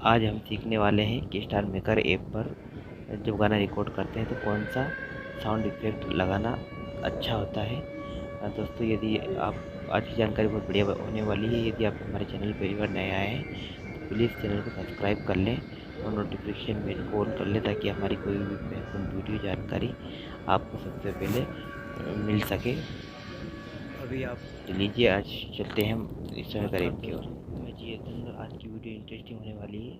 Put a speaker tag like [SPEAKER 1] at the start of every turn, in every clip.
[SPEAKER 1] आज हम सीखने वाले हैं कि स्टार मेकर ऐप पर जब गाना रिकॉर्ड करते हैं तो कौन सा साउंड इफ़ेक्ट लगाना अच्छा होता है। दोस्तों, यदि आप आज की जानकारी बहुत बढ़िया होने वाली है। यदि आप हमारे चैनल पहली बार नए आए हैं तो प्लीज़ चैनल को सब्सक्राइब कर लें और नोटिफिकेशन बेल को ऑन कर लें, ताकि हमारी कोई भी महत्वपूर्ण वीडियो जानकारी आपको सबसे पहले मिल सके। अभी आप लीजिए, आज चलते हैं हम स्टार मेकर ऐप की ओर। मैं जी चंद्र, आज की वीडियो इंटरेस्टिंग होने वाली है।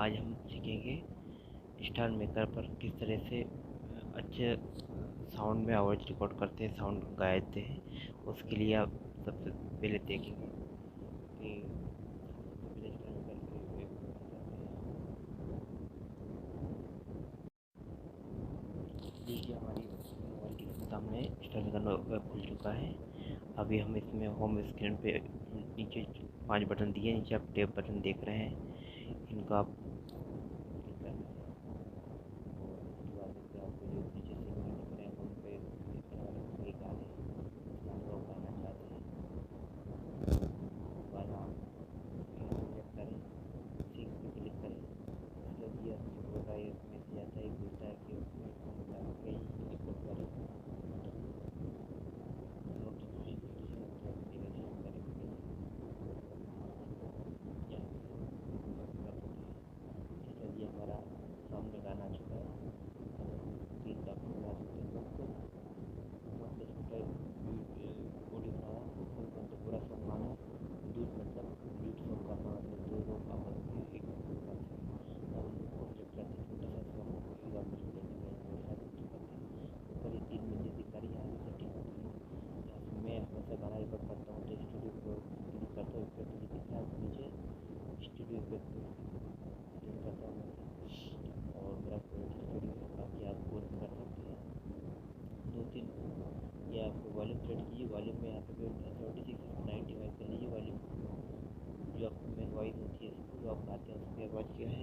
[SPEAKER 1] आज हम सीखेंगे स्टार मेकर पर किस तरह से अच्छे साउंड में आवाज़ रिकॉर्ड करते हैं, साउंड गाते हैं। उसके लिए आप सबसे पहले देखेंगे कि सबसे पहले स्टार मेकर के ऐप को लीजिए। हमारी मोबाइल के सामने स्टार मेकर ऐप खुल चुका है। अभी हम इसमें होम स्क्रीन पे नीचे 5 बटन दिए, नीचे आप टैब बटन देख रहे हैं, इनको आप क्लिक करना है। और उसके बाद में फिर आपको जो नीचे सेगमेंट दिख रहे हैं उन पे क्लिक करने वाले कोई गाने गाने को गाना चाहते हैं गाना आप सेलेक्ट करें, सिंक पे क्लिक करें। उसके बाद ये होगा, ये मैसेज आता है, पूछता है कि उसमें कौन सा कहीं रिकॉर्ड करें, नोटिफिकेशन करें या कर सकते हैं। चलिए, हमारा सामने गाना आ चुका है। अब हम स्क्रीन का आपको बना सकते हैं। दोस्तों, मतलब छोटा ऑडियो बनाना, फुल मतलब पूरा सॉन्ग गाना, ड्यूट मतलब ड्यूट सॉन्ग करना, मतलब दो लोग आपस में एक गाते हैं। अब हम उसको सेलेक्ट करते हैं, छोटा सा सॉन्ग एग्जाम्पल के लिए मैं मेरे साथ करते हैं। ऊपर ये 3 बिंदु दिखा रही है, यहाँ से सेटिंग होती है। यहाँ से मैं हमेशा गाना रिकॉर्ड करता हूँ तो स्टूडियो को क्लिक करता हूँ, इफेक्ट जो दिख रहा है नीचे स्टूडियो इफेक्ट क्लिक करता हूँ मैं, और मेरा फेवरेट स्टूडियो है। बाकी आप और भी कर सकते हैं। 2-3 ये आपको वॉल्यूम सेट कीजिए। वॉल्यूम में यहाँ पे 76 95 कर लीजिए। वॉल्यूम जो आपको मेन वॉइस होती है, जो आप गाते हैं उसकी आवाज़ क्या है